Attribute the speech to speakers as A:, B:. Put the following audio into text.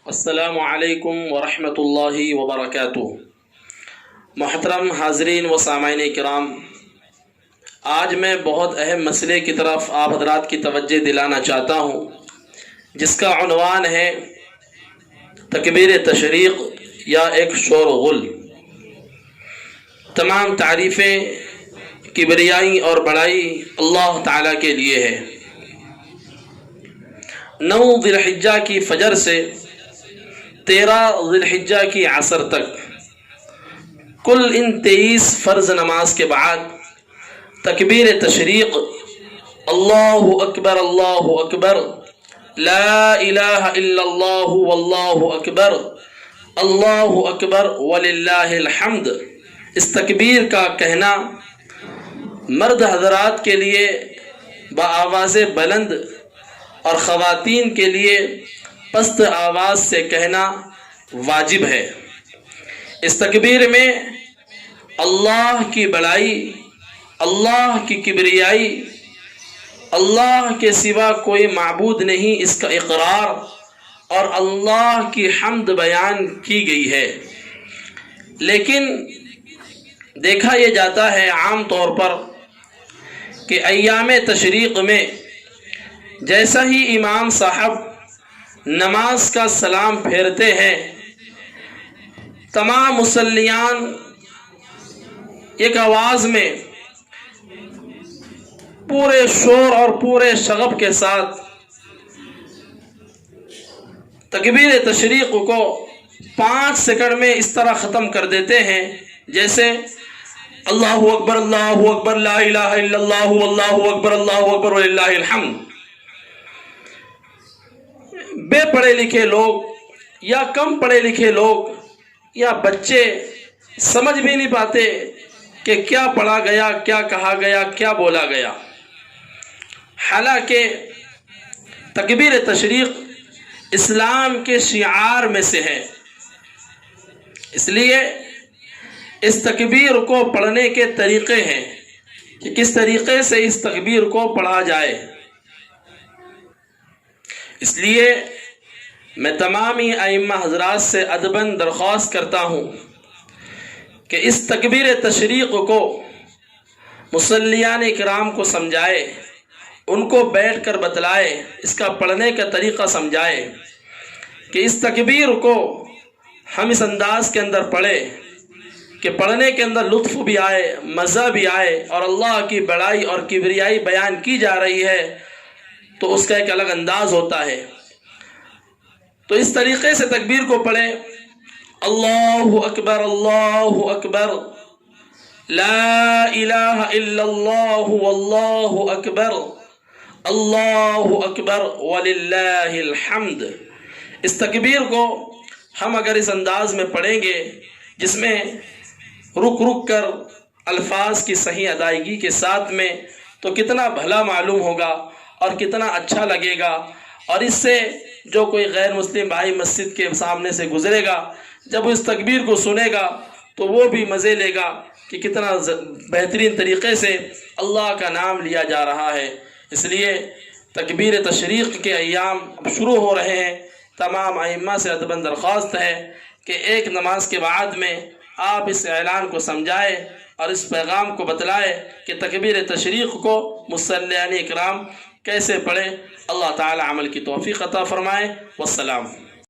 A: السلام علیکم ورحمۃ اللہ وبرکاتہ۔ محترم حاضرین و سامعین کرام، آج میں بہت اہم مسئلے کی طرف آپ حضرات کی توجہ دلانا چاہتا ہوں، جس کا عنوان ہے تکبیر تشریق یا ایک شور و غل۔ تمام تعریفیں کبریائی اور بڑائی اللہ تعالیٰ کے لیے ہے۔ 9 ذی الحجہ کی فجر سے 13 ذی الحجہ کی عصر تک کل ان 23 فرض نماز کے بعد تکبیر تشریق اللہ اکبر لا الہ الا اللہ واللہ اکبر وللہ الحمد، اس تکبیر کا کہنا مرد حضرات کے لیے بآواز بلند اور خواتین کے لیے پست آواز سے کہنا واجب ہے۔ اس تکبیر میں اللہ کی بڑائی، اللہ کی کبریائی، اللہ کے سوا کوئی معبود نہیں، اس کا اقرار اور اللہ کی حمد بیان کی گئی ہے۔ لیکن دیکھا یہ جاتا ہے عام طور پر کہ ایام تشریق میں جیسا ہی امام صاحب نماز کا سلام پھیرتے ہیں، تمام مصلیان ایک آواز میں پورے شور اور پورے شغف کے ساتھ تکبیر تشریق کو 5 سیکنڈ میں اس طرح ختم کر دیتے ہیں جیسے اللہ اکبر لا الہ الا اللہ واللہ اکبر وللہ الحمد۔ بے پڑھے لکھے لوگ یا کم پڑھے لکھے لوگ یا بچے سمجھ بھی نہیں پاتے کہ کیا پڑھا گیا، کیا کہا گیا، کیا بولا گیا۔ حالانکہ تکبیر تشریق اسلام کے شعار میں سے ہے، اس لیے اس تکبیر کو پڑھنے کے طریقے ہیں کہ کس طریقے سے اس تکبیر کو پڑھا جائے۔ اس لیے میں تمام ائمہ حضرات سے ادباً درخواست کرتا ہوں کہ اس تکبیر تشریق کو مصلیان کرام کو سمجھائے، ان کو بیٹھ کر بتلائے، اس کا پڑھنے کا طریقہ سمجھائے کہ اس تکبیر کو ہم اس انداز کے اندر پڑھیں کہ پڑھنے کے اندر لطف بھی آئے، مزہ بھی آئے، اور اللہ کی بڑائی اور کبریائی بیان کی جا رہی ہے تو اس کا ایک الگ انداز ہوتا ہے۔ تو اس طریقے سے تکبیر کو پڑھیں، اللہ اکبر لا الہ الا اللہ واللہ اکبر وللہ الحمد۔ اس تکبیر کو ہم اگر اس انداز میں پڑھیں گے جس میں رک رک کر الفاظ کی صحیح ادائیگی کے ساتھ میں، تو کتنا بھلا معلوم ہوگا اور کتنا اچھا لگے گا، اور اس سے جو کوئی غیر مسلم بھائی مسجد کے سامنے سے گزرے گا، جب وہ اس تکبیر کو سنے گا تو وہ بھی مزے لے گا کہ کتنا بہترین طریقے سے اللہ کا نام لیا جا رہا ہے۔ اس لیے تکبیر تشریق کے ایام اب شروع ہو رہے ہیں، تمام ائمہ سے ادباً درخواست ہے کہ ایک نماز کے بعد میں آپ اس اعلان کو سمجھائے اور اس پیغام کو بتلائے کہ تکبیر تشریق کو مصلیان کرام کیسے پڑھیں۔ اللہ تعالی عمل کی توفیق عطا فرمائے۔ والسلام۔